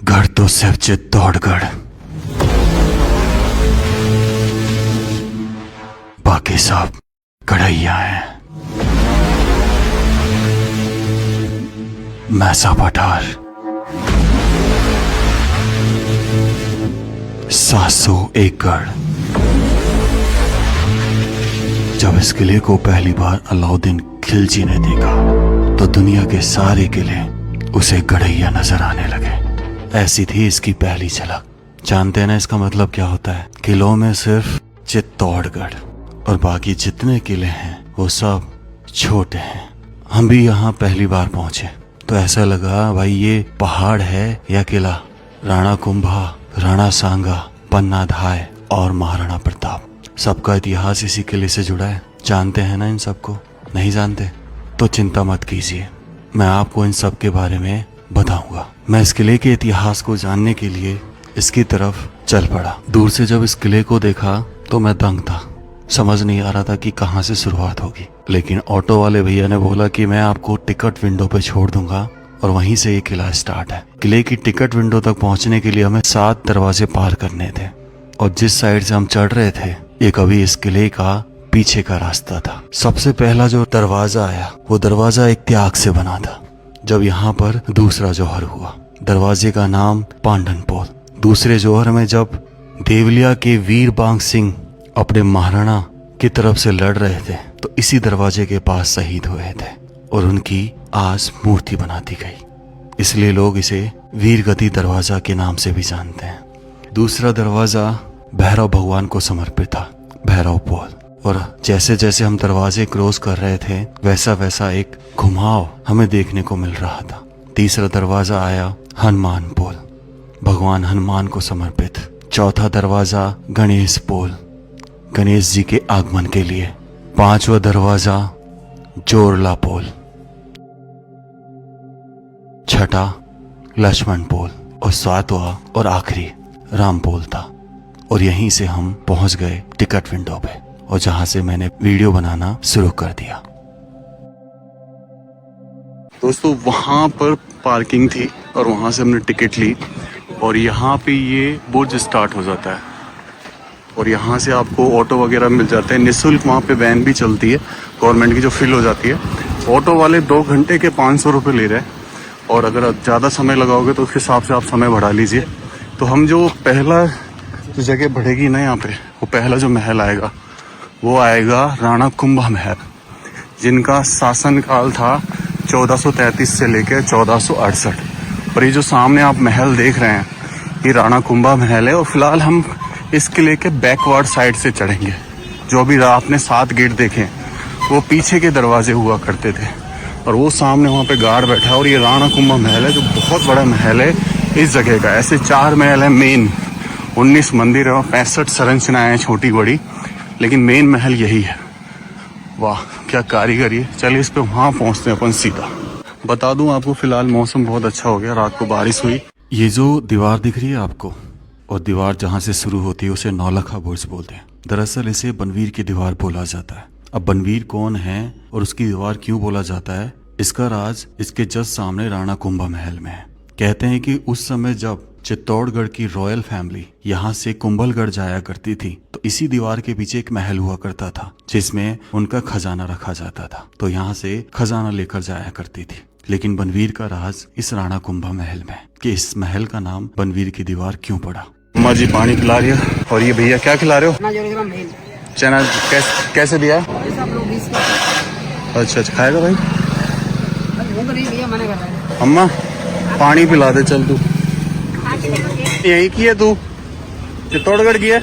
गढ़ तो सिर्फ चित्तौड़गढ़, बाकी सब कढ़ैया हैं। मैसा पठार 700 एकड़। जब इस किले को पहली बार अलाउद्दीन खिलजी ने देखा तो दुनिया के सारे किले उसे गढ़ैया नजर आने लगे। ऐसी थी इसकी पहली झलक। जानते हैं ना इसका मतलब क्या होता है? किलों में सिर्फ चित्तौड़गढ़ और बाकी जितने किले हैं वो सब छोटे हैं। हम भी यहाँ पहली बार पहुंचे तो ऐसा लगा भाई ये पहाड़ है या किला। राणा कुंभा, राणा सांगा, पन्ना धाय और महाराणा प्रताप, सबका इतिहास इसी किले से जुड़ा है। जानते हैं ना इन सबको? नहीं जानते तो चिंता मत कीजिए, मैं आपको इन सब के बारे में बताऊंगा। मैं इस किले के इतिहास को जानने के लिए इसकी तरफ चल पड़ा। दूर से जब इस किले को देखा तो मैं दंग था। समझ नहीं आ रहा था कि कहाँ से शुरुआत होगी, लेकिन ऑटो वाले भैया ने बोला कि मैं आपको टिकट विंडो पे छोड़ दूंगा और वहीं से ये किला स्टार्ट है। किले की टिकट विंडो तक पहुंचने के लिए हमें 7 दरवाजे पार करने थे और जिस साइड से हम चढ़ रहे थे ये कभी इस किले का पीछे का रास्ता था। सबसे पहला जो दरवाजा आया वो दरवाजा एक त्याग से बना था। जब यहाँ पर दूसरा जौहर हुआ, दरवाजे का नाम पांडनपोल। दूसरे जौहर में जब देवलिया के वीर बांग सिंह अपने महाराणा की तरफ से लड़ रहे थे तो इसी दरवाजे के पास शहीद हुए थे और उनकी आज मूर्ति बना दी गई, इसलिए लोग इसे वीरगति दरवाजा के नाम से भी जानते हैं। दूसरा दरवाजा भैरव भगवान को समर्पित था, भैरव पोल। और जैसे जैसे हम दरवाजे क्रॉस कर रहे थे वैसा वैसा एक घुमाव हमें देखने को मिल रहा था। तीसरा दरवाजा आया हनुमान पोल, भगवान हनुमान को समर्पित। चौथा दरवाजा गणेश पोल, गणेश जी के आगमन के लिए। पांचवा दरवाजा जोरला पोल। छठा लक्ष्मण पोल और सातवां और आखिरी राम पोल था। और यहीं से हम पहुंच गए टिकट विंडो पे और जहां से मैंने वीडियो बनाना शुरू कर दिया। दोस्तों वहां पर पार्किंग थी और वहां से हमने टिकट ली और यहाँ पे ये बुर्ज स्टार्ट हो जाता है और यहाँ से आपको ऑटो वगैरह मिल जाते हैं निःशुल्क। वहाँ पे वैन भी चलती है गवर्नमेंट की जो फिल हो जाती है। ऑटो वाले 2 घंटे के 500 रुपये ले रहे हैं और अगर ज़्यादा समय लगाओगे तो उसके हिसाब से आप समय बढ़ा लीजिए। तो हम जो पहला जो जगह बढ़ेगी ना यहाँ पे, वो पहला जो महल आएगा वो आएगा राणा कुंभा महल, जिनका शासनकाल था 1433 से लेकर 1468। और ये जो सामने आप महल देख रहे हैं ये राणा कुंभा महल है। और फिलहाल हम इस किले के बैकवर्ड साइड से चढ़ेंगे। जो भी आपने 7 गेट देखे वो पीछे के दरवाजे हुआ करते थे और वो सामने वहाँ पे गार्ड बैठा है। और ये राणा कुंभा महल है जो बहुत बड़ा महल है इस जगह का। ऐसे 4 महल है मेन, 19 मंदिर है, 65 संरचनाएं हैं छोटी बड़ी, लेकिन मेन महल यही है। वाह क्या कारीगरी है। चलिए इस पे वहाँ पहुँचते हैं अपन सीधा। बता दूं आपको फिलहाल मौसम बहुत अच्छा हो गया, रात को बारिश हुई। ये जो दीवार दिख रही है आपको और दीवार जहाँ से शुरू होती है उसे नौलखा बुर्ज बोलते हैं। दरअसल इसे बनवीर की दीवार बोला जाता है। अब बनवीर कौन है और उसकी दीवार क्यों बोला जाता है, इसका राज इसके जस्ट सामने राणा कुंभा महल में है। कहते हैं कि उस समय जब चित्तौड़गढ़ की रॉयल फैमिली यहाँ से कुंभलगढ़ जाया करती थी तो इसी दीवार के पीछे एक महल हुआ करता था जिसमें उनका खजाना रखा जाता था, तो यहाँ से खजाना लेकर जाया करती थी। लेकिन बनवीर का राज इस राणा कुंभा महल में कि इस महल का नाम बनवीर की दीवार क्यों पड़ा। अम्मा जी पानी पिला रही है और ये भैया क्या खिला रहे हो? चना कैसे दिया? अच्छा खाएगा भाई? अम्मा पानी पिला दे चल। तू यही की है? तू चित्तौड़गढ़ की है?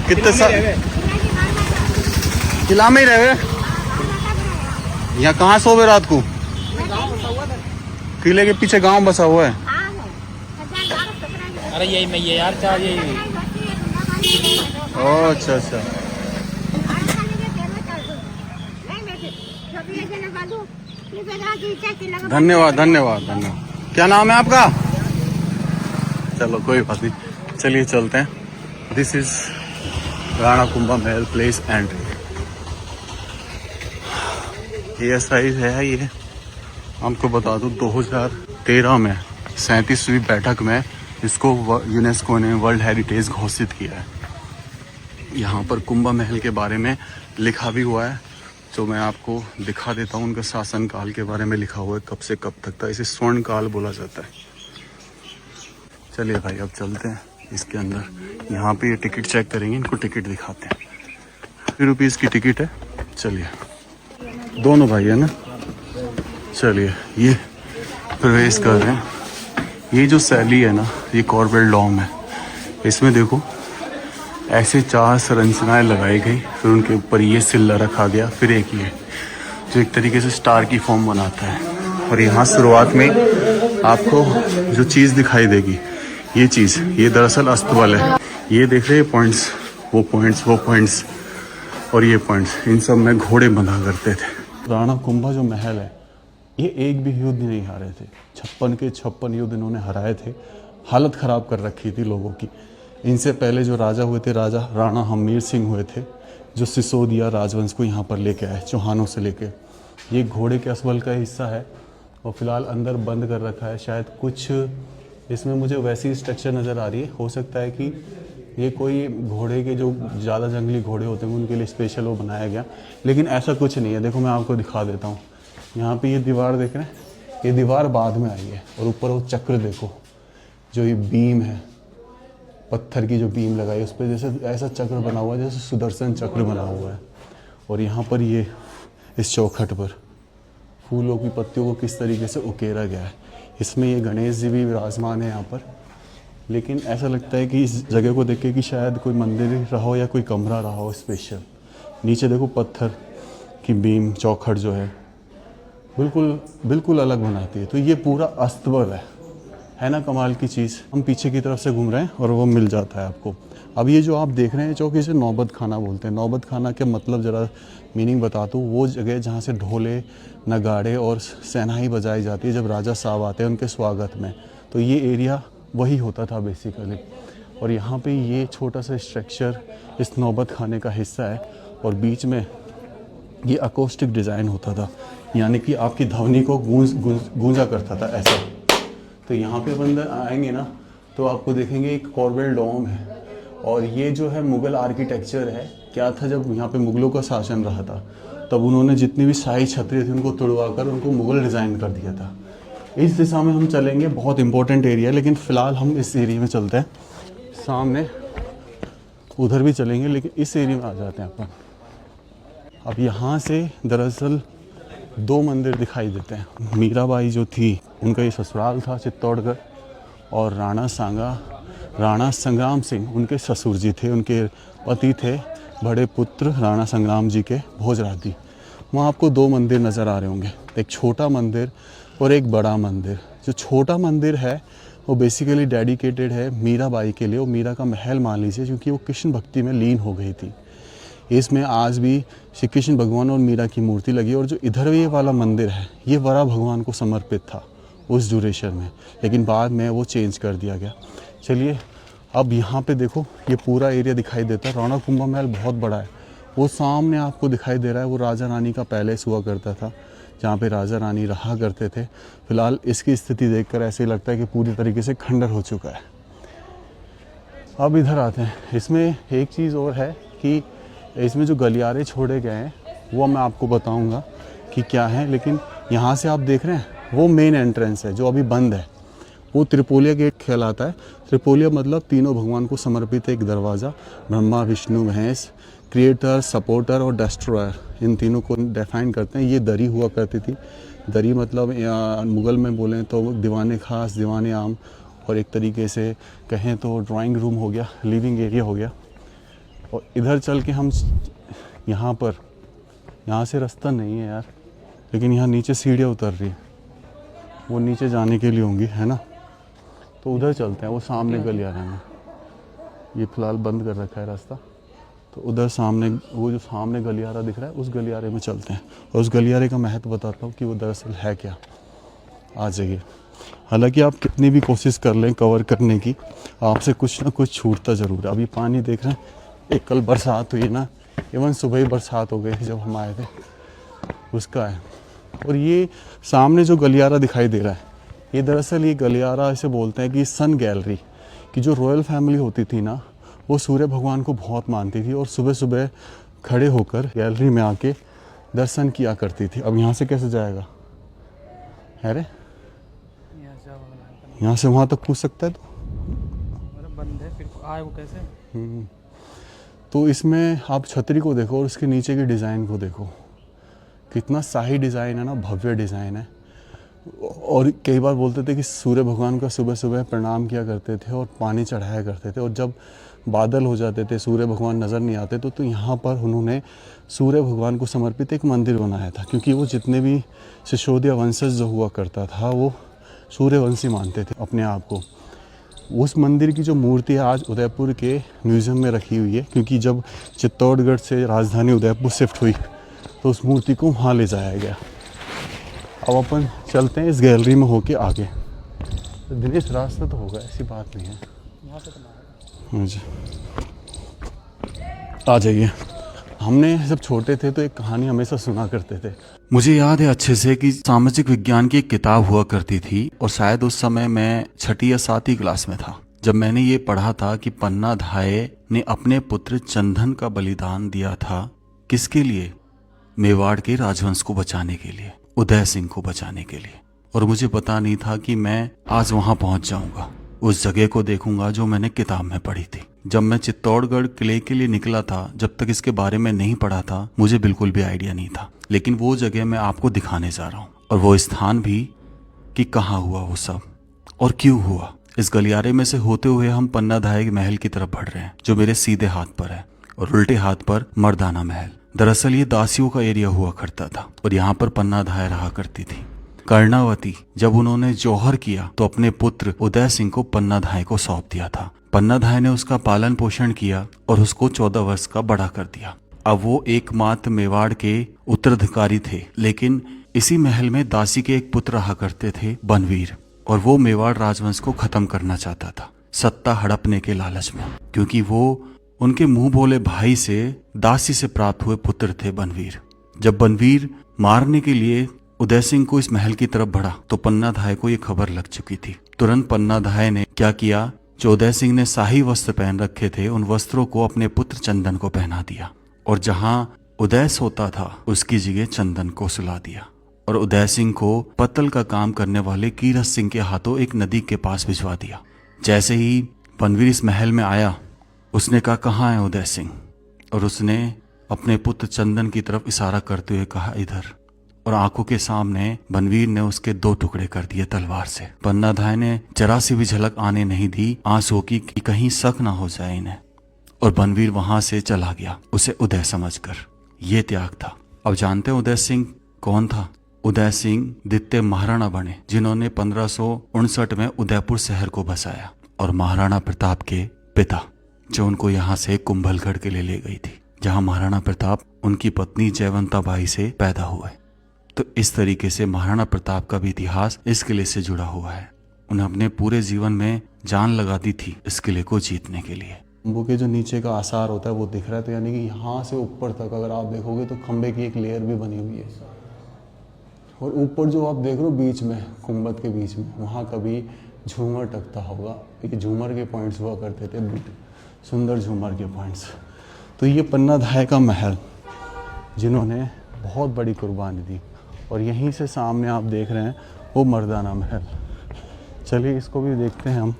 कितने साल किला में ही रहे? यहाँ कहाँ सोवे रात को? किले के पीछे गांव बसा हुआ है। अरे यही मैं ये यार चार यही। ओह अच्छा। धन्यवाद। क्या नाम है आपका? चलो कोई बात नहीं, चलिए चलते हैं। This is Rana Kumbha Mahal place entry. ये साइज है ये, आपको बता दूं 2013 में 37वीं बैठक में इसको यूनेस्को ने वर्ल्ड हेरिटेज घोषित किया है। यहाँ पर कुंभ महल के बारे में लिखा भी हुआ है, जो मैं आपको दिखा देता हूँ। उनका शासन काल के बारे में लिखा हुआ है, कब से कब तक था। इसे स्वर्ण काल बोला जाता है। चलिए भाई अब चलते हैं इसके अंदर। यहाँ पे ये टिकट चेक करेंगे, इनको टिकट दिखाते हैं। 50 रुपीज़ की टिकट है। चलिए, दोनों भाई है ना। चलिए ये प्रवेश कर रहे हैं। ये जो शैली है ना, ये कॉर्बेट डॉम है। इसमें देखो ऐसे 4 संरचनाएं लगाई गई, फिर उनके ऊपर ये सिल्ला रखा गया, फिर एक ये जो एक तरीके से स्टार की फॉर्म बनाता है। और यहाँ शुरुआत में आपको जो चीज़ दिखाई देगी, ये चीज़, ये दरअसल अस्तबल है। ये देख रहे हैं पॉइंट्स, वो पॉइंट्स, वो पॉइंट्स और ये पॉइंट्स, इन सब में घोड़े बंधा करते थे। राणा कुंभा जो महल है, ये एक भी युद्ध नहीं हारे थे। 56 के 56 युद्ध इन्होंने हराए थे। हालत ख़राब कर रखी थी लोगों की। इनसे पहले जो राजा हुए थे, राजा राणा हमीर सिंह हुए थे, जो सिसोदिया राजवंश को यहाँ पर लेके आए, चौहानों से लेके। ये घोड़े के अस्तबल का हिस्सा है और फिलहाल अंदर बंद कर रखा है। शायद कुछ इसमें मुझे वैसी स्ट्रक्चर नज़र आ रही है। हो सकता है कि ये कोई घोड़े के जो ज़्यादा जंगली घोड़े होते हैं उनके लिए स्पेशल वो बनाया गया, लेकिन ऐसा कुछ नहीं है। देखो मैं आपको दिखा देता हूँ। यहाँ पे ये दीवार देख रहे हैं, ये दीवार बाद में आई है। और ऊपर वो चक्र देखो, जो ये बीम है, पत्थर की जो बीम लगाई उस पर जैसे ऐसा चक्र बना हुआ है, जैसे सुदर्शन चक्र बना हुआ है। और यहाँ पर ये इस चौखट पर फूलों की पत्तियों को किस तरीके से उकेरा गया है। इसमें ये गणेश जी भी विराजमान है यहाँ पर। लेकिन ऐसा लगता है कि इस जगह को देख के कि शायद कोई मंदिर रहा हो या कोई कमरा रहा हो स्पेशल। नीचे देखो पत्थर की बीम, चौखट जो है बिल्कुल अलग बनाती है। तो ये पूरा अस्तबल है ना, कमाल की चीज़। हम पीछे की तरफ से घूम रहे हैं और वो मिल जाता है आपको। अब ये जो आप देख रहे हैं चौक, इसे नौबत खाना बोलते हैं। नौबत खाना के मतलब ज़रा मीनिंग बता दूँ, वो जगह जहाँ से ढोले, नगाड़े और शहनाई बजाई जाती है जब राजा साहब आते हैं उनके स्वागत में। तो ये एरिया वही होता था बेसिकली। और यहाँ पे ये छोटा सा स्ट्रक्चर इस नौबत खाने का हिस्सा है। और बीच में ये अकोस्टिक डिज़ाइन होता था, यानी कि आपकी ध्वनि को गूंजा करता था ऐसा। तो यहाँ पे बंदर आएंगे ना तो आपको देखेंगे एक कॉर्बेट डॉम है। और ये जो है मुग़ल आर्किटेक्चर है। क्या था, जब यहाँ पे मुग़लों का शासन रहा था तब उन्होंने जितनी भी शाही छतरी थी उनको तुड़वा कर उनको मुग़ल डिज़ाइन कर दिया था। इस दिशा में हम चलेंगे, बहुत इंपॉर्टेंट एरिया। लेकिन फ़िलहाल हम इस एरिया में चलते हैं। सामने उधर भी चलेंगे, लेकिन इस एरिया में आ जाते हैं अपन। अब यहाँ से दरअसल 2 मंदिर दिखाई देते हैं। मीराबाई जो थी उनका ये ससुराल था चित्तौड़गढ़। और राणा संग्राम सिंह उनके ससुर जी थे, उनके पति थे बड़े पुत्र राणा संग्राम जी के भोजराती। वहाँ आपको 2 मंदिर नज़र आ रहे होंगे, एक छोटा मंदिर और एक बड़ा मंदिर। जो छोटा मंदिर है वो बेसिकली डेडिकेटेड है मीराबाई के लिए। वो मीरा का महल मान लीजिए, क्योंकि वो कृष्ण भक्ति में लीन हो गई थी। इसमें आज भी श्री कृष्ण भगवान और मीरा की मूर्ति लगी। और जो इधर ये वाला मंदिर है, ये वरा भगवान को समर्पित था उस ड्यूरेशन में, लेकिन बाद में वो चेंज कर दिया गया। चलिए अब यहाँ पे देखो, ये पूरा एरिया दिखाई देता है। राणा कुंभा महल बहुत बड़ा है। वो सामने आपको दिखाई दे रहा है, वो राजा रानी का पैलेस हुआ करता था, जहाँ पे राजा रानी रहा करते थे। फिलहाल इसकी स्थिति देखकर ऐसे ही लगता है कि पूरी तरीके से खंडर हो चुका है। अब इधर आते हैं। इसमें एक चीज़ और है कि इसमें जो गलियारे छोड़े गए हैं वो मैं आपको बताऊंगा कि क्या है। लेकिन यहाँ से आप देख रहे हैं वो मेन एंट्रेंस है जो अभी बंद है। वो त्रिपोलिया गेट कहलाता है। त्रिपोलिया मतलब तीनों भगवान को समर्पित एक दरवाज़ा। ब्रह्मा, विष्णु, महेश, क्रिएटर, सपोर्टर और डिस्ट्रॉयर, इन तीनों को डिफाइन करते हैं। ये दरी हुआ करती थी। दरी मतलब मुग़ल में बोलें तो दीवाने ख़ास, दीवाने आम, और एक तरीके से कहें तो ड्राइंग रूम हो गया, लिविंग एरिया हो गया। और इधर चल के हम यहाँ से रास्ता नहीं है यार, लेकिन यहाँ नीचे सीढ़ियाँ उतर रही है, वो नीचे जाने के लिए होंगी, है ना। तो उधर चलते हैं। वो सामने गलियारे में, ये फ़िलहाल बंद कर रखा है रास्ता। तो उधर सामने, वो जो सामने गलियारा दिख रहा है, उस गलियारे में चलते हैं। और उस गलियारे का महत्व बताता हूँ कि वो दरअसल है क्या। आ जाइए। हालांकि आप कितनी भी कोशिश कर लें कवर करने की, आपसे कुछ ना कुछ छूटता ज़रूर है। अभी पानी देख रहे हैं, एक कल बरसात हुई ना, इवन सुबह ही बरसात हो गई थी जब हम आए थे, उसका है। और ये सामने जो गलियारा दिखाई दे रहा है, ये दरअसल ये गलियारा ऐसे बोलते हैं कि सन गैलरी, कि जो रॉयल फैमिली होती थी ना वो सूर्य भगवान को बहुत मानती थी और सुबह सुबह खड़े होकर गैलरी में आके दर्शन किया करती थी। अब यहाँ से कैसे जाएगा? अरे यहाँ से वहाँ तक कूद सकता है तो बंद है, फिर आए वो कैसे? तो इसमें आप छतरी को देखो और उसके नीचे की डिज़ाइन को देखो, कितना शाही डिज़ाइन है ना, भव्य डिज़ाइन है। और कई बार बोलते थे कि सूर्य भगवान का सुबह सुबह प्रणाम किया करते थे और पानी चढ़ाया करते थे, और जब बादल हो जाते थे, सूर्य भगवान नज़र नहीं आते तो यहाँ पर उन्होंने सूर्य भगवान को समर्पित एक मंदिर बनाया था, क्योंकि वो जितने भी सिसोदिया वंशज जो हुआ करता था वो सूर्यवंशी मानते थे अपने आप को। उस मंदिर की जो मूर्ति है आज उदयपुर के म्यूज़ियम में रखी हुई है, क्योंकि जब चित्तौड़गढ़ से राजधानी उदयपुर शिफ्ट हुई तो उस मूर्ति को वहाँ ले जाया गया। अब अपन चलते हैं इस गैलरी में होके आगे। तो दिनेश रास्ता तो होगा, ऐसी बात नहीं है। यहाँ से तो मुझे आ जाइए। हमने जब छोटे थे तो एक कहानी हमेशा सुना करते थे। मुझे याद है अच्छे से कि सामाजिक विज्ञान की एक किताब हुआ करती थी, और शायद उस समय मैं 6ठी या 7वीं क्लास में था जब मैंने ये पढ़ा था कि पन्ना धाये ने अपने पुत्र चंदन का बलिदान दिया था। किसके लिए? मेवाड़ के राजवंश को बचाने के लिए, उदय सिंह को बचाने के लिए। और मुझे पता नहीं था कि मैं आज वहां पहुंच जाऊंगा, उस जगह को देखूंगा जो मैंने किताब में पढ़ी थी। जब मैं चित्तौड़गढ़ किले के लिए निकला था, जब तक इसके बारे में नहीं पढ़ा था मुझे बिल्कुल भी आइडिया नहीं था, लेकिन वो जगह मैं आपको दिखाने जा रहा हूँ, और वो स्थान भी कि कहाँ हुआ वो सब और क्यों हुआ। इस गलियारे में से होते हुए हम पन्ना धाये के महल की तरफ बढ़ रहे हैं, जो मेरे सीधे हाथ पर है, और उल्टे हाथ पर मर्दाना महल। दरअसल ये दासियों का एरिया हुआ करता था और यहाँ पर पन्ना धाये रहा करती थी। कर्णावती जब उन्होंने जौहर किया तो अपने पुत्र उदय सिंह को पन्ना धाये को सौंप दिया था। पन्ना धाये ने उसका पालन पोषण किया और उसको 14 वर्ष का बड़ा कर दिया। अब वो एकमात्र मेवाड़ के उत्तराधिकारी थे, लेकिन इसी महल में दासी के एक पुत्र रहा करते थे, बनवीर, और वो मेवाड़ राजवंश को खत्म करना चाहता था सत्ता हड़पने के लालच में, क्योंकि वो उनके मुंह बोले भाई से दासी से प्राप्त हुए पुत्र थे बनवीर। जब बनवीर मारने के लिए उदय सिंह को इस महल की तरफ बढ़ा तो पन्ना धाये को ये खबर लग चुकी थी। तुरंत पन्ना धाये ने क्या किया, जो उदय सिंह ने शाही वस्त्र पहन रखे थे उन वस्त्रों को अपने पुत्र चंदन को पहना दिया, और जहां उदय सोता था उसकी जगह चंदन को सुला दिया, और उदय सिंह को पत्तल का काम करने वाले कीरत सिंह के हाथों एक नदी के पास भिजवा दिया। जैसे ही बनवीर इस महल में आया उसने कहा, कहाँ है उदय सिंह, और उसने अपने पुत्र चंदन की तरफ इशारा करते हुए कहा, इधर। और आंखों के सामने बनवीर ने उसके 2 टुकड़े कर दिए तलवार से। पन्ना धाये ने जरा सी भी झलक आने नहीं दी आंसुओं की कि कहीं शक ना हो जाए इन्हें, और बनवीर वहां से चला गया उसे उदय समझकर। ये त्याग था। अब जानते हैं उदय सिंह कौन था? उदय सिंह द्वितीय महाराणा बने, जिन्होंने 1559 में उदयपुर शहर को बसाया, और महाराणा प्रताप के पिता, जो उनको यहाँ से कुंभलगढ़ के लिए ले गई थी, जहाँ महाराणा प्रताप उनकी पत्नी जयवंता बाई से पैदा हुए। तो इस तरीके से महाराणा प्रताप का भी इतिहास इस किले से जुड़ा हुआ है। उन्हें अपने पूरे जीवन में जान लगा दी थी इस किले को जीतने के लिए। खंभों के जो नीचे का आसार होता है वो दिख रहा है, तो यानी कि यहाँ से ऊपर तक अगर आप देखोगे तो खंबे की एक लेयर भी बनी हुई है, और ऊपर जो आप देख रहे हो बीच में, गुंबद के बीच में, वहाँ कभी झूमर टकता होगा। ये झूमर के पॉइंट्स हुआ करते थे, सुंदर झूमर के पॉइंट्स। तो ये पन्ना धाये का महल, जिन्होंने बहुत बड़ी कुर्बानी दी, और यहीं से सामने आप देख रहे हैं वो मर्दाना महल। चलिए इसको भी देखते हैं हम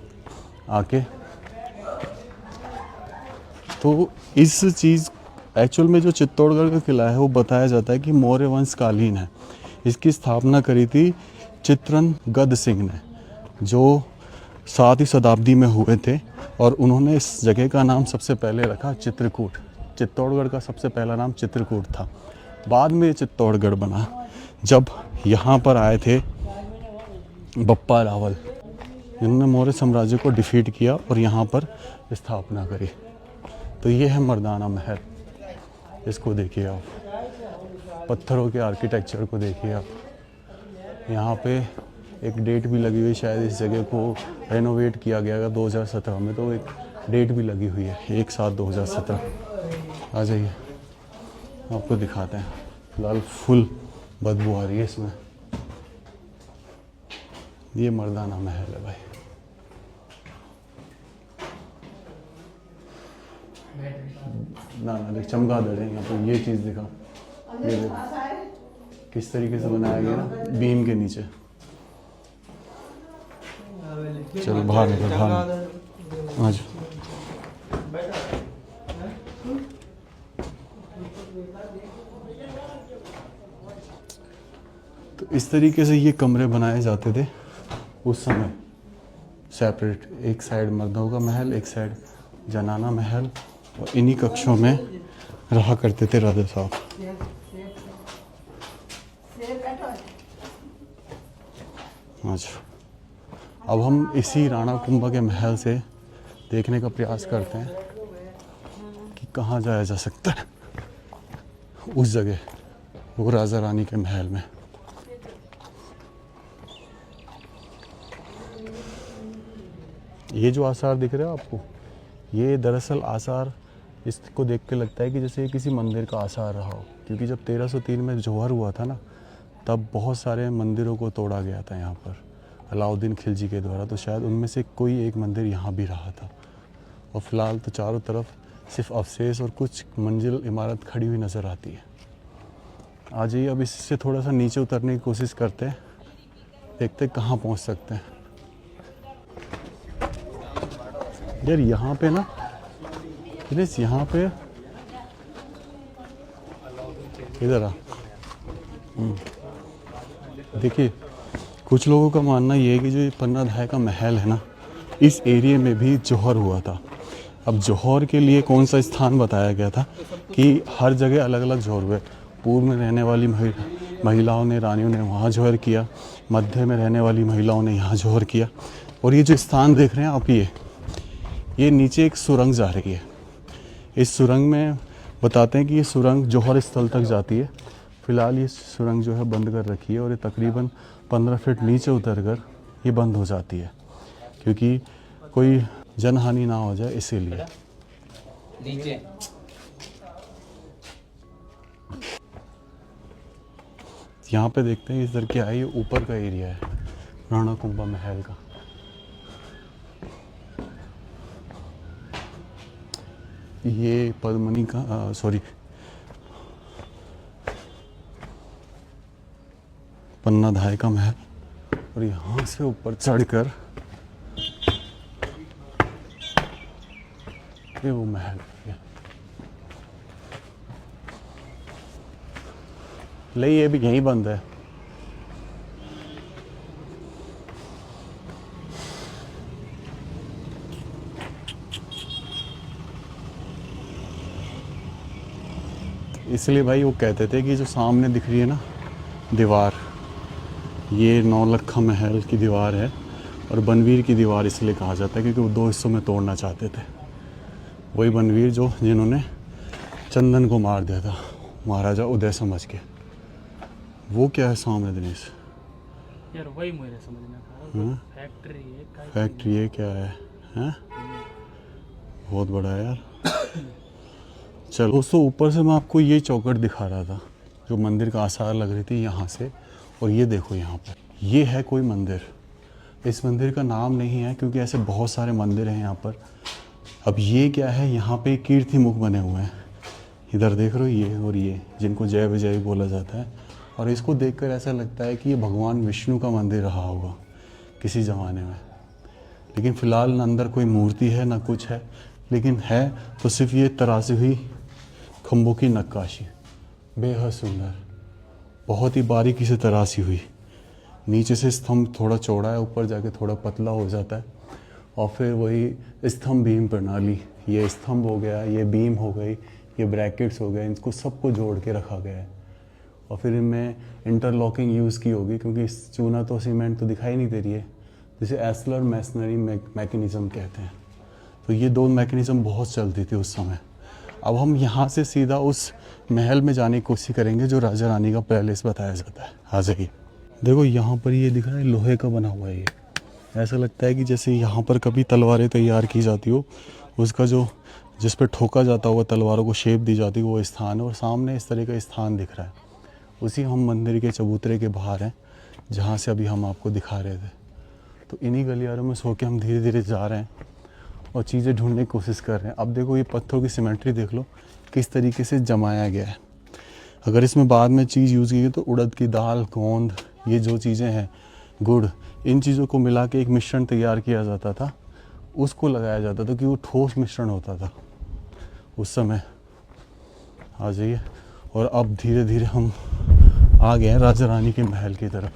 आके। तो इस चीज़ एक्चुअल में जो चित्तौड़गढ़ का किला है वो बताया जाता है कि मौर्य वंश कालीन है। इसकी स्थापना करी थी चित्रन गद सिंह ने, जो 7वीं शताब्दी में हुए थे, और उन्होंने इस जगह का नाम सबसे पहले रखा चित्रकूट। चित्तौड़गढ़ का सबसे पहला नाम चित्रकूट था। बाद में चित्तौड़गढ़ बना जब यहाँ पर आए थे बप्पा रावल, जिन्होंने मौर्य साम्राज्य को डिफीट किया और यहाँ पर स्थापना करी। तो ये है मर्दाना महल, इसको देखिए आप, पत्थरों के आर्किटेक्चर को देखिए आप। यहाँ पे एक डेट भी लगी हुई, शायद इस जगह को रेनोवेट किया गया 2017 में, तो एक डेट भी लगी हुई है 1/7/2017। आ जाइए आपको दिखाते हैं। फिलहाल फुल बदबू आ रही है इसमें। ये मर्दाना महल है भाई। ना ना देख चमगादड़ है यहाँ पर। ये चीज़ दिखा, ये देख किस तरीके से बनाया गया ना, बीम के नीचे। चलो बाहर निकल, बाहर आज। तो इस तरीके से ये कमरे बनाए जाते थे उस समय, सेपरेट। एक साइड मर्दों का महल, एक साइड जनाना महल, और इन्हीं कक्षों में रहा करते थे राजा साहब। अच्छा, अब हम इसी राणा कुंभा के महल से देखने का प्रयास करते हैं कि कहाँ जाया जा सकता है उस जगह, वो राजा रानी के महल में। ये जो आसार दिख रहे हैं आपको, ये दरअसल आसार इसको देख के लगता है कि जैसे किसी मंदिर का आसार रहा हो, क्योंकि जब 1303 में जौहर हुआ था ना, तब बहुत सारे मंदिरों को तोड़ा गया था यहाँ पर अलाउद्दीन खिलजी के द्वारा। तो शायद उनमें से कोई एक मंदिर यहाँ भी रहा था। और फिलहाल तो चारों तरफ सिर्फ अवशेष और कुछ मंजिल इमारत खड़ी हुई नज़र आती है। आ जाइए, अब इससे थोड़ा सा नीचे उतरने की कोशिश करते हैं, देखते कहाँ पहुँच सकते हैं। यार यहाँ पे ना, यहाँ पे इधर आ, देखिए कुछ लोगों का मानना ये है कि जो ये पन्ना धाय का महल है ना, इस एरिया में भी जौहर हुआ था। अब जौहर के लिए कौन सा स्थान बताया गया था कि हर जगह अलग अलग जौहर हुए। पूर्व में रहने वाली महिलाओं ने, रानियों ने वहाँ जौहर किया, मध्य में रहने वाली महिलाओं ने यहाँ जौहर किया। और ये जो स्थान देख रहे हैं आप, ये नीचे एक सुरंग जा रही है। इस सुरंग में बताते हैं कि ये सुरंग जौहर स्थल तक जाती है। फिलहाल ये सुरंग जो है बंद कर रखी है, और ये तकरीबन 15 फीट नीचे उतरकर ये बंद हो जाती है, क्योंकि कोई जनहानि ना हो जाए इसीलिए। नीचे यहाँ पे देखते हैं इधर क्या है। ये ऊपर का एरिया है राणा कुंभा महल का। ये पद्मनी का सॉरी पन्ना धाय का महल, और यहाँ से ऊपर चढ़कर ये वो महल है। ले ये भी यहीं बंद है। इसलिए भाई वो कहते थे कि जो सामने दिख रही है ना दीवार, ये नौलखा महल की दीवार है, और बनवीर की दीवार इसलिए कहा जाता है क्योंकि वो 2 हिस्सों में तोड़ना चाहते थे। वही बनवीर जिन्होंने चंदन को मार दिया था महाराजा उदय समझ के। वो क्या है सामने दिनेश? यार वही मुझे समझना था। फैक्ट्री है, फैक्ट्री है, क्या है? हैं? बहुत बड़ा है यार। चलो दोस्तों, ऊपर से मैं आपको ये चौखट दिखा रहा था जो मंदिर का आसार लग रही थी यहाँ से। और ये देखो यहाँ पर, ये है कोई मंदिर। इस मंदिर का नाम नहीं है क्योंकि ऐसे बहुत सारे मंदिर हैं यहाँ पर। अब ये क्या है, यहाँ पे कीर्ति मुख बने हुए हैं, इधर देख रहे हो ये और ये, जिनको जय विजय बोला जाता है। और इसको देखकर ऐसा लगता है कि ये भगवान विष्णु का मंदिर रहा होगा किसी ज़माने में। लेकिन फ़िलहाल ना अंदर कोई मूर्ति है ना कुछ है, लेकिन है तो सिर्फ ये तराशी हुई खम्भों की नक्काशी, बेहद सुंदर, बहुत ही बारीकी से तराशी हुई। नीचे से स्तंभ थोड़ा चौड़ा है, ऊपर जाके थोड़ा पतला हो जाता है। और फिर वही स्तंभ बीम प्रणाली, ये स्तंभ हो गया, ये बीम हो गई, ये ब्रैकेट्स हो गए, इनको सबको जोड़ के रखा गया है। और फिर इनमें इंटरलॉकिंग यूज़ की होगी क्योंकि चूना तो सीमेंट तो दिखाई नहीं दे रही है, जिसे एस्लर मैसनरी मैकेनिज़्म कहते हैं। तो ये 2 मैकेनिज़्म बहुत चलती थी उस समय। अब हम यहाँ से सीधा उस महल में जाने की कोशिश करेंगे जो राजा रानी का पैलेस बताया जाता है। आ जाइए, देखो यहाँ पर ये दिख रहा है, लोहे का बना हुआ है। ये ऐसा लगता है कि जैसे यहाँ पर कभी तलवारें तैयार की जाती हो, उसका जो जिस पर ठोका जाता हुआ तलवारों को शेप दी जाती है वो स्थान है। और सामने इस तरह का स्थान दिख रहा है, उसी हम मंदिर के चबूतरे के बाहर हैं जहाँ से अभी हम आपको दिखा रहे थे। तो इन्हीं गलियारों में सो के हम धीरे धीरे जा रहे हैं और चीज़ें ढूंढने की कोशिश कर रहे हैं। अब देखो ये पत्थरों की सिमेट्री देख लो किस तरीके से जमाया गया है। अगर इसमें बाद में चीज़ यूज़ की गई तो उड़द की दाल, गोंद, ये जो चीज़ें हैं, गुड़, इन चीज़ों को मिला के एक मिश्रण तैयार किया जाता था, उसको लगाया जाता था कि वो ठोस मिश्रण होता था उस समय। आ जाइए। और अब धीरे धीरे हम आ गए हैं राजा रानी के महल की तरफ,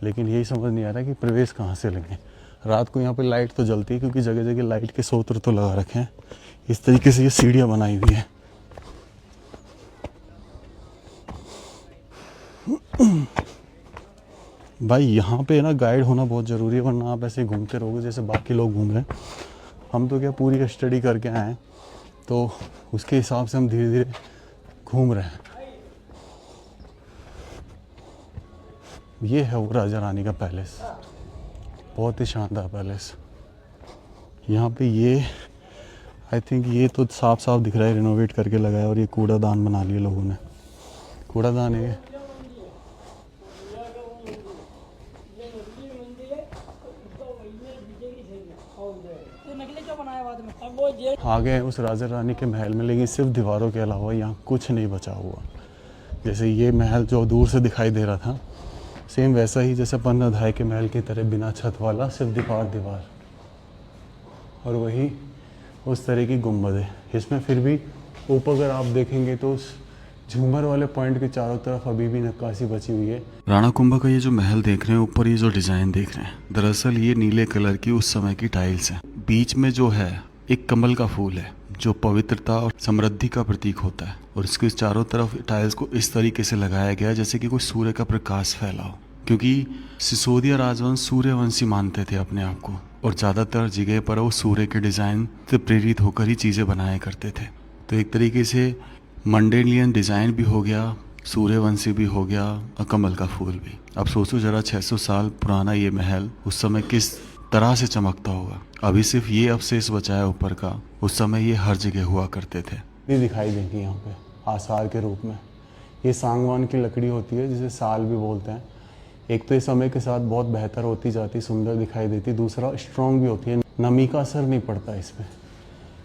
लेकिन यही समझ नहीं आ रहा कि प्रवेश कहाँ से लेंगे। रात को यहाँ पे लाइट तो जलती है क्योंकि जगह जगह लाइट के स्रोत तो लगा रखे हैं। इस तरीके से ये सीढ़ियाँ बनाई हुई हैं। भाई यहाँ पे ना गाइड होना बहुत ज़रूरी है, वरना आप ऐसे घूमते रहोगे जैसे बाकी लोग घूम रहे हैं। हम तो क्या पूरी स्टडी करके आए हैं, तो उसके हिसाब से हम धीरे धीरे घूम रहे हैं। ये है वो राजा रानी का पैलेस, बहुत ही शानदार पैलेस। यहाँ पे ये आई थिंक ये तो साफ साफ दिख रहा है रिनोवेट करके लगाया, और ये कूड़ादान बना लिए लोगों ने। कूड़ादान है। आ गए उस राजा रानी के महल में, लेकिन सिर्फ दीवारों के अलावा यहाँ कुछ नहीं बचा हुआ। जैसे ये महल जो दूर से दिखाई दे रहा था, सेम वैसा ही जैसे 15 अध्याय के महल की तरह, बिना छत वाला, सिर्फ दीवार। और वही उस तरह की गुंबदें। इसमें फिर भी ऊपर अगर आप देखेंगे तो उस झूमर वाले पॉइंट के चारों तरफ अभी भी नक्काशी बची हुई है। राणा कुंभा का ये जो महल देख रहे हैं ऊपर, ये जो डिजाइन देख रहे हैं, दरअसल ये नीले कलर की उस समय की टाइल्स है। बीच में जो है एक कमल का फूल है जो पवित्रता और समृद्धि का प्रतीक होता है, और इसके चारों तरफ टाइल्स को इस तरीके से लगाया गया जैसे कि कोई सूर्य का प्रकाश फैला हो, क्योंकि सिसोदिया राजवंश सूर्यवंशी मानते थे अपने आप को, और ज़्यादातर जगह पर वो सूर्य के डिज़ाइन से प्रेरित होकर ही चीज़ें बनाया करते थे। तो एक तरीके से मंडेलियन डिज़ाइन भी हो गया, सूर्यवंशी भी हो गया, और कमल का फूल भी। अब सोचो जरा 600 साल पुराना ये महल उस समय किस तरह से चमकता होगा। अभी सिर्फ ये अवशेष बचा है ऊपर का, उस समय ये हर जगह हुआ करते थे। ये दिखाई देंगी यहाँ पे आसार के रूप में। ये सांगवान की लकड़ी होती है जिसे साल भी बोलते हैं। एक तो ये समय के साथ बहुत बेहतर होती जाती, सुंदर दिखाई देती, दूसरा स्ट्रॉन्ग भी होती है, नमी का असर नहीं पड़ता इसमें,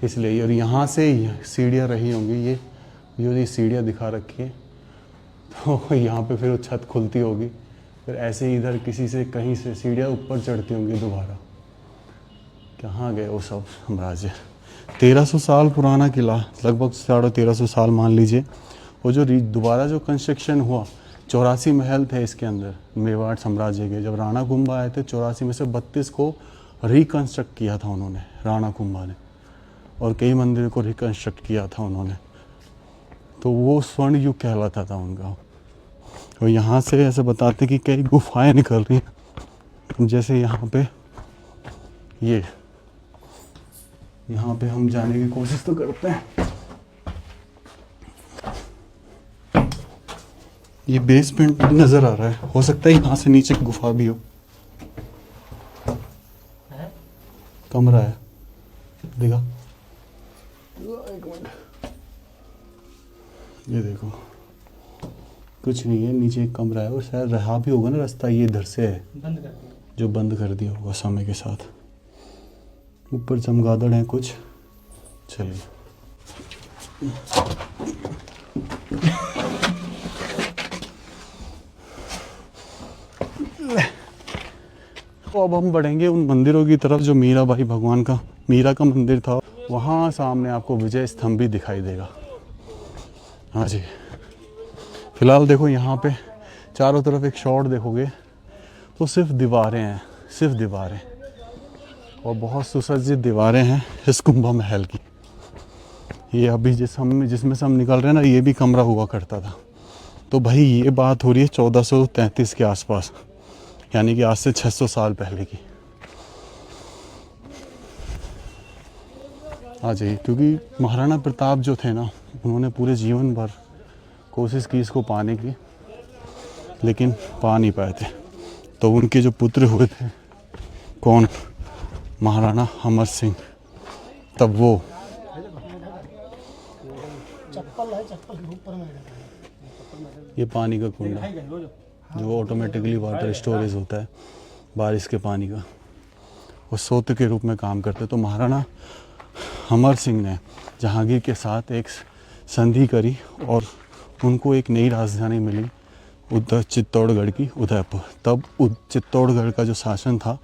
इसलिए। और यहाँ से सीढ़ियाँ रही होंगी, ये जो ये सीढ़ियाँ दिखा रखी है, तो यहाँ पे फिर वो छत खुलती होगी, फिर ऐसे ही इधर किसी से कहीं से सीढ़ियाँ ऊपर चढ़ती होंगी दोबारा। कहाँ गए वो सब साम्राज्य। 1300 साल पुराना किला, लगभग 1350 साल मान लीजिए। वो जो दोबारा जो कंस्ट्रक्शन हुआ, 84 महल थे इसके अंदर मेवाड़ साम्राज्य के। जब राणा कुंभा आए थे 84 में से 32 को रिकन्स्ट्रक्ट किया था उन्होंने, राणा कुंभा ने, और कई मंदिरों को रिकन्स्ट्रक्ट किया था उन्होंने। तो वो स्वर्ण युग कहलाता था उनका। और यहाँ से ऐसे बताते कि कई गुफाएं निकल रही हैं, जैसे यहाँ पे यहाँ पे हम जाने की कोशिश तो करते हैं। ये बेसमेंट नजर आ रहा है, हो सकता है यहाँ से नीचे गुफा भी हो। कमरा है, देखा, एक मिनट, ये देखो, कुछ नहीं है, नीचे एक कमरा है, और शायद रहा भी होगा ना रास्ता, ये इधर से है, बंद कर दिया, जो बंद कर दिया होगा समय के साथ। ऊपर चमगादड़ हैं कुछ। चलिए तो अब हम बढ़ेंगे उन मंदिरों की तरफ जो मीरा भाई भगवान का, मीरा का मंदिर था। वहाँ सामने आपको विजय स्तंभ भी दिखाई देगा। हाँ जी, फिलहाल देखो यहाँ पे चारों तरफ एक शॉट देखोगे तो सिर्फ दीवारें हैं, सिर्फ दीवारें, और बहुत सुसज्जित दीवारें हैं इस कुंभा महल की। ये अभी जिसमें से हम निकल रहे हैं ना, ये भी कमरा हुआ करता था। तो भाई ये बात हो रही है 1433 के आसपास, यानी कि आज से 600 साल पहले की। आ जाइए, क्योंकि महाराणा प्रताप जो थे ना, उन्होंने पूरे जीवन भर कोशिश की इसको पाने की, लेकिन पा नहीं पाए थे। तो उनके जो पुत्र हुए थे, कौन, महाराणा अमर सिंह, तब वो ये पानी का कुंड है जो ऑटोमेटिकली वाटर स्टोरेज होता है बारिश के पानी का। वो सोते के रूप में काम करते। तो महाराणा अमर सिंह ने जहांगीर के साथ एक संधि करी और उनको एक नई राजधानी मिली उधर चित्तौड़गढ़ की, उदयपुर। तब चित्तौड़गढ़ का जो शासन था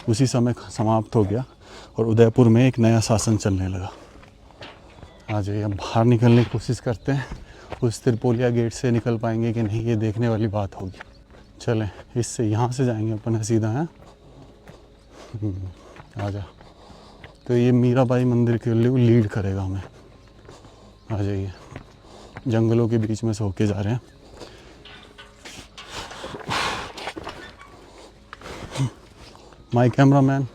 उसी समय समाप्त हो गया और उदयपुर में एक नया शासन चलने लगा। आ जाइए, अब बाहर निकलने की कोशिश करते हैं। उस त्रिपोलिया गेट से निकल पाएंगे कि नहीं, ये देखने वाली बात होगी। चलें, इससे यहाँ से जाएंगे अपन सीधा। है आ जा। तो ये मीराबाई मंदिर के लिए लीड करेगा हमें। आ जाइए, जंगलों के बीच में से होके जा रहे हैं। My cameraman,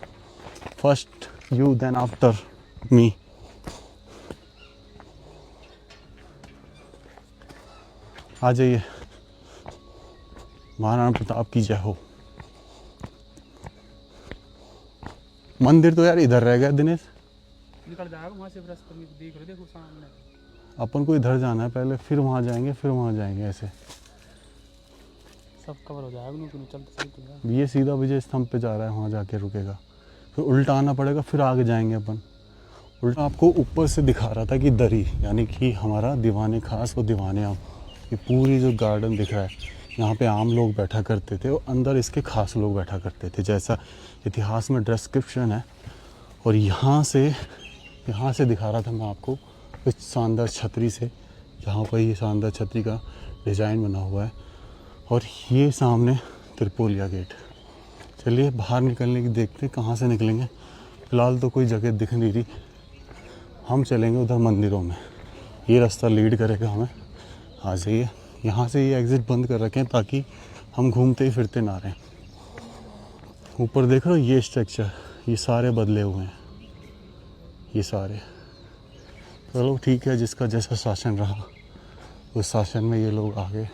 first you then after me. आ जाइए, महाराणा प्रताप की जय हो। मंदिर तो यार इधर रह गया दिनेश, निकल जाएगा वहाँ से रास्ते में, देख रहे देखो सामने। अपन को इधर जाना है पहले, फिर वहाँ जाएंगे, फिर वहाँ जाएंगे, ऐसे सब कवर हो जाएगा। नहीं चलते चलते ये सीधा विजय स्तंभ पे जा रहा है, वहाँ जाके रुकेगा, फिर उल्टा आना पड़ेगा, फिर आगे जाएंगे अपन। उल्टा आपको ऊपर से दिखा रहा था कि दरी, यानी कि हमारा दीवाने खास और दीवाने आम, ये पूरी जो गार्डन दिख रहा है, यहाँ पे आम लोग बैठा करते थे और अंदर इसके खास लोग बैठा करते थे, जैसा इतिहास में डिस्क्रिप्शन है। और यहाँ से दिखा रहा था मैं आपको इस शानदार छतरी से, जहाँ पर ये शानदार छतरी का डिज़ाइन बना हुआ है। और ये सामने त्रिपोलिया गेट। चलिए बाहर निकलने की देखते हैं कहाँ से निकलेंगे। फ़िलहाल तो कोई जगह दिख नहीं रही, हम चलेंगे उधर मंदिरों में, ये रास्ता लीड करेगा हमें। आ जाइए, यहाँ से ये एग्ज़िट बंद कर रखें ताकि हम घूमते ही फिरते ना रहें। ऊपर देख रहे हो ये स्ट्रक्चर, ये सारे बदले हुए हैं, ये सारे। चलो ठीक है, जिसका जैसा शासन रहा उस शासन में ये लोग आ गए।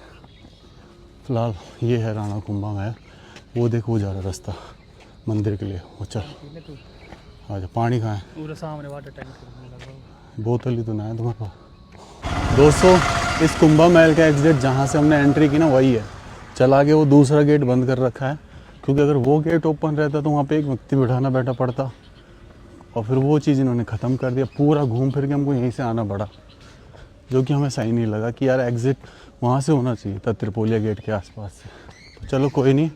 फिलहाल ये है राणा कुंभा महल। वो देखो, वो जा रहा रास्ता मंदिर के लिए, वो चल। आजा, पानी कहाँ है? पूरा सामने वाटर टैंक। बोतल ही तो ना है तुम्हारे पास। दोस्तों, इस कुंभा महल का एग्जिट जहाँ से हमने एंट्री की ना, वही है। चला के वो दूसरा गेट बंद कर रखा है, क्योंकि अगर वो गेट ओपन रहता तो वहाँ पे एक व्यक्ति बैठा पड़ता, और फिर वो चीज़ इन्होंने ख़त्म कर दिया। पूरा घूम फिर के हमको यहीं से आना पड़ा, जो कि हमें सही नहीं लगा कि यार एग्ज़िट वहाँ से होना चाहिए था, त्रिपोलिया गेट के आसपास से। तो चलो कोई नहीं,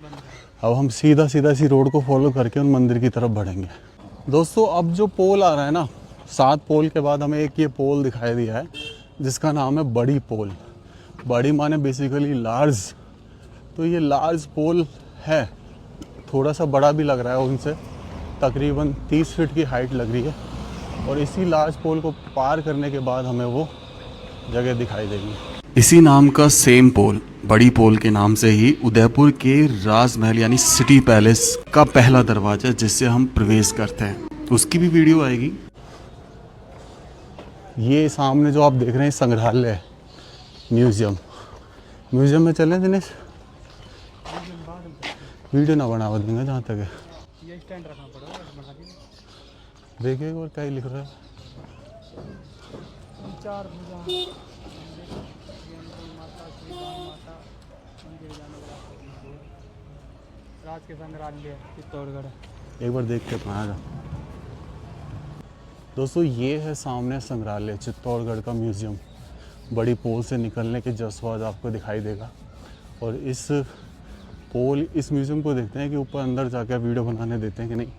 अब हम सीधा इसी रोड को फॉलो करके उन मंदिर की तरफ बढ़ेंगे। दोस्तों, अब जो पोल आ रहा है ना, 7 पोल के बाद हमें एक ये पोल दिखाई दिया है जिसका नाम है बड़ी पोल। बड़ी माने बेसिकली लार्ज। तो ये लार्ज पोल है, थोड़ा सा बड़ा भी लग रहा है उनसे, तकरीबन 30 फीट की हाइट लग रही है। और इसी लार्ज पोल को पार करने के बाद हमें वो जगह दिखाई देगी। इसी नाम का सेम पोल, बड़ी पोल के नाम से ही, उदयपुर के राजमहल यानी सिटी पैलेस का पहला दरवाजा जिससे हम प्रवेश करते हैं, उसकी भी वीडियो आएगी। ये सामने जो आप देख रहे हैं संग्रहालय है, म्यूजियम में चलें दिनेश? वीडियो ना बनावा देंगे जहाँ तक है। ये स्टैंड रखना पड़ेगा, बना दीजिए। देखिए और क्या ही लिख रहा है। 4 भुजा माता श्री माता मंदिर जाने वाला राज के संग्रहालय चित्तौड़गढ़। एक बार देख के अपना आएगा। दोस्तों, ये है सामने संग्रहालय चित्तौड़गढ़ का म्यूज़ियम। बड़ी पोल से निकलने के जस्ट बाद आपको दिखाई देगा। और इस म्यूज़ियम को देखते हैं कि ऊपर अंदर जाकर वीडियो बनाने देते हैं कि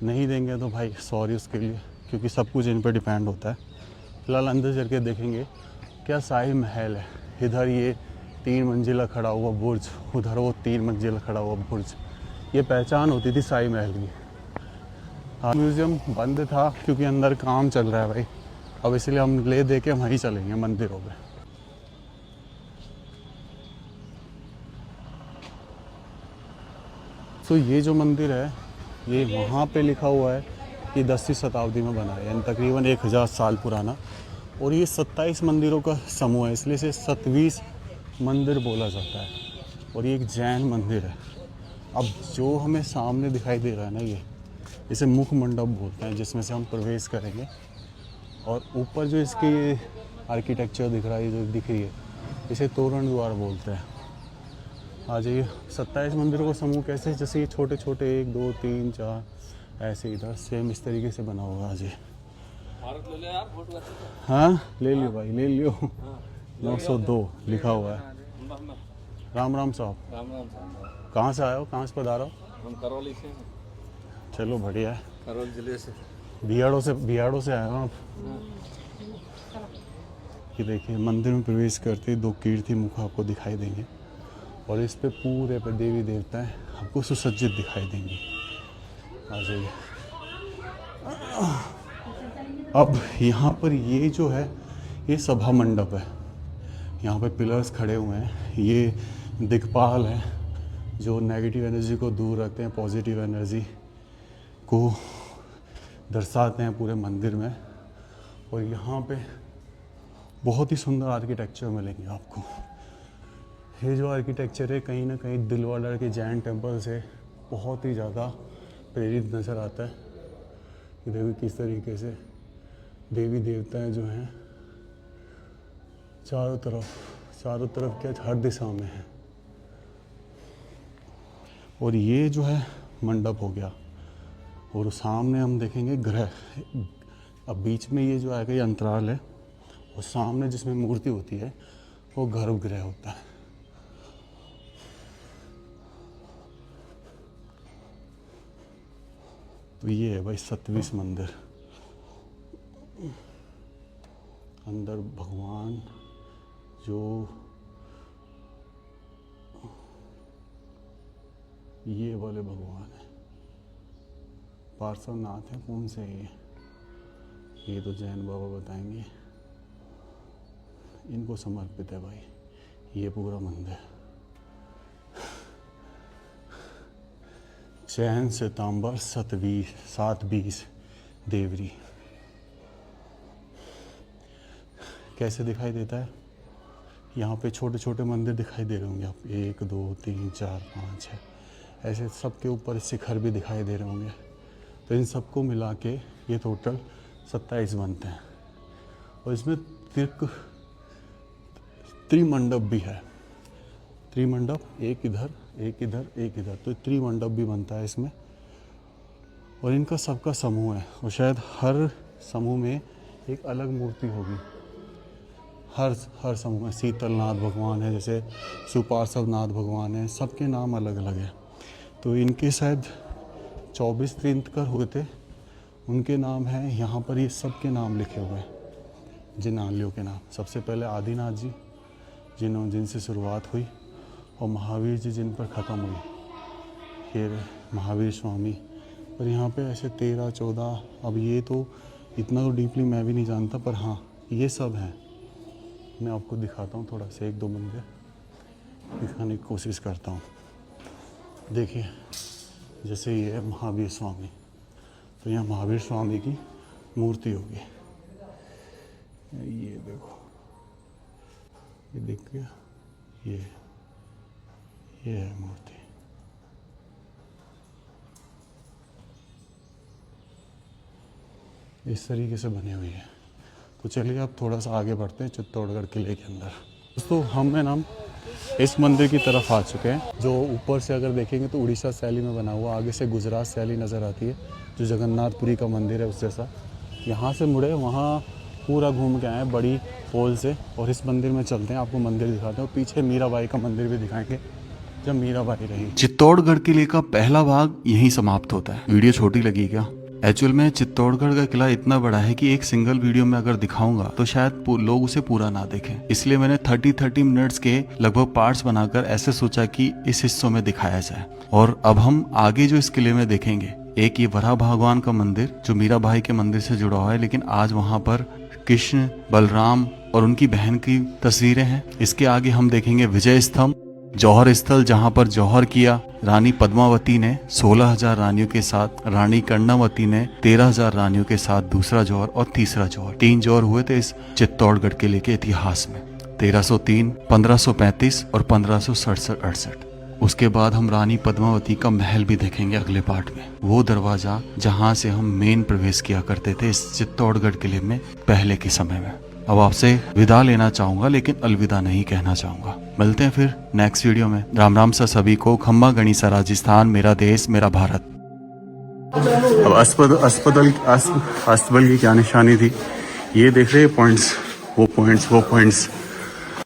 नहीं देंगे तो भाई सॉरी उसके लिए, क्योंकि सब कुछ इन पर डिपेंड होता है। फिलहाल अंदर चल के देखेंगे क्या शाही महल है। इधर ये 3 मंजिला खड़ा हुआ बुर्ज, उधर वो 3 मंजिला खड़ा हुआ बुर्ज, ये पहचान होती थी शाही महल की। म्यूज़ियम बंद था क्योंकि अंदर काम चल रहा है भाई, अब इसलिए हम ले दे के वहीं चलेंगे मंदिरों में। तो ये जो मंदिर है, ये वहाँ पे लिखा हुआ है कि 10वीं शताब्दी में बना है, यानी तकरीबन 1000 साल पुराना। और ये 27 मंदिरों का समूह है, इसलिए इसे 27 मंदिर बोला जाता है। और ये एक जैन मंदिर है। अब जो हमें सामने दिखाई दे रहा है ना, इसे मुख मंडप बोलते हैं, जिसमें से हम प्रवेश करेंगे। और ऊपर जो इसकी ये आर्किटेक्चर दिख रहा है, जो दिख रही है, इसे तोरण द्वार बोलते हैं। आ जाइए, 27 मंदिरों का समूह कैसे, जैसे ये छोटे छोटे 1 2 3 4 ऐसे इधर सेम इस तरीके से बना होगा आज ये। भारत ले ले यार, फोटो अच्छी है। हाँ ले लियो भाई, ले लियो। 902 लिखा हुआ है। राम राम साहब, राम राम साहब। कहाँ से आए हो, कहाँ से पधारो? हम करौली से हैं। चलो बढ़िया है। करौली जिले से। बिहाड़ों से आए हो आप? ये देखिए मंदिर में प्रवेश करते ही 2 कीर्ति मुख आपको दिखाई देंगे और इस पे पूरे पे देवी देवताएं आपको सुसज्जित दिखाई देंगी। आ जाइए। अब यहाँ पर ये जो है ये सभा मंडप है। यहाँ पे पिलर्स खड़े हुए हैं, ये दिक्पाल हैं जो नेगेटिव एनर्जी को दूर रखते हैं, पॉजिटिव एनर्जी को दर्शाते हैं पूरे मंदिर में। और यहाँ पे बहुत ही सुंदर आर्किटेक्चर मिलेंगे आपको। ये जो आर्किटेक्चर है कहीं ना कहीं दिलवाड़ा के जैन टेम्पल से बहुत ही ज़्यादा प्रेरित नज़र आता है। ये देखो किस तरीके से देवी देवताएं जो हैं चारों तरफ क्या हर दिशा में है। और ये जो है मंडप हो गया और सामने हम देखेंगे ग्रह। अब बीच में ये जो आएगा ये अंतराल है और सामने जिसमें मूर्ति होती है वो गर्भगृह होता है। तो ये है भाई 27 मंदिर। अंदर भगवान जो ये वाले भगवान है, पार्श्वनाथ है। कौन से ये तो जैन बाबा बताएंगे। इनको समर्पित है भाई ये पूरा मंदिर। जैन सितंबर 720 देवरी। कैसे दिखाई देता है? यहाँ पे छोटे छोटे मंदिर दिखाई दे रहे होंगे आप, 1 2 3 4 5 6 ऐसे सबके ऊपर शिखर भी दिखाई दे रहे होंगे। तो इन सबको मिला के ये टोटल 27 बनते हैं। और इसमें त्रिमंडप भी है। त्रिमंडप, एक इधर एक इधर एक इधर, तो त्रिमंडप भी बनता है इसमें। और इनका सबका समूह है और शायद हर समूह में एक अलग मूर्ति होगी। हर समूह में शीतलनाथ भगवान है, जैसे सुपार्श्वनाथ भगवान है, सबके नाम अलग अलग है। तो इनके शायद 24 तीर्थंकर हुए थे, उनके नाम हैं यहाँ पर। ये सबके नाम लिखे हुए हैं, जिन आलियों के नाम। सबसे पहले आदिनाथ जी जिनसे शुरुआत हुई और महावीर जी जिन पर ख़त्म हुई, फिर महावीर स्वामी। पर यहाँ पे ऐसे 13 14, अब ये तो इतना तो डीपली मैं भी नहीं जानता, पर हाँ ये सब हैं। मैं आपको दिखाता हूँ थोड़ा सा 1-2 मंदिर दिखाने की कोशिश करता हूँ। देखिए जैसे ये है महावीर स्वामी, तो यहाँ महावीर स्वामी की मूर्ति होगी। ये देखो, ये देख गया, ये है मूर्ति। इस तरीके से बनी हुई है। तो चलिए अब थोड़ा सा आगे बढ़ते हैं चित्तौड़गढ़ किले के अंदर। दोस्तों हम ना इस मंदिर की तरफ आ चुके हैं, जो ऊपर से अगर देखेंगे तो उड़ीसा शैली में बना हुआ, आगे से गुजरात शैली नज़र आती है, जो जगन्नाथपुरी का मंदिर है उस जैसा। यहाँ से मुड़े वहाँ पूरा घूम के आए बड़ी पोल से, और इस मंदिर में चलते हैं, आपको मंदिर दिखाते हैं। पीछे मीराबाई का मंदिर भी दिखाएंगे, जब मीराबाई रही। चित्तौड़गढ़ किले का पहला भाग यहीं समाप्त होता है। वीडियो छोटी लगी क्या? एक्चुअल में चित्तौड़गढ़ का किला इतना बड़ा है कि एक सिंगल वीडियो में अगर दिखाऊंगा तो शायद लोग उसे पूरा ना देखें, इसलिए मैंने 30 मिनट्स के लगभग पार्ट्स बनाकर ऐसे सोचा कि इस हिस्सों में दिखाया जाए। और अब हम आगे जो इस किले में देखेंगे, एक ये वराह भगवान का मंदिर जो मीराबाई के मंदिर से जुड़ा हुआ है, लेकिन आज वहाँ पर कृष्ण, बलराम और उनकी बहन की तस्वीरें हैं। इसके आगे हम देखेंगे विजय स्तंभ, जौहर स्थल, जहां पर जौहर किया रानी पद्मावती ने 16,000 रानियों के साथ, रानी कर्णावती ने 13,000 रानियों के साथ दूसरा जौहर और तीसरा जौहर। 3 जौहर हुए थे इस चित्तौड़गढ़ किले के इतिहास में, 1303, 1535 और 1567-68। उसके बाद हम रानी पद्मावती का महल भी देखेंगे अगले पार्ट में, वो दरवाजा जहां से हम मेन प्रवेश किया करते थे इस चित्तौड़गढ़ किले में पहले के समय में। अब आपसे विदा लेना चाहूंगा, लेकिन अलविदा नहीं कहना चाहूंगा। मिलते हैं फिर नेक्स्ट वीडियो में। राम राम सा सभी को। खम्मा गणिसा राजस्थान, मेरा देश मेरा भारत। अब अस्तबल की क्या निशानी थी, ये देख रहे हैं पॉइंट्स, वो पॉइंट्स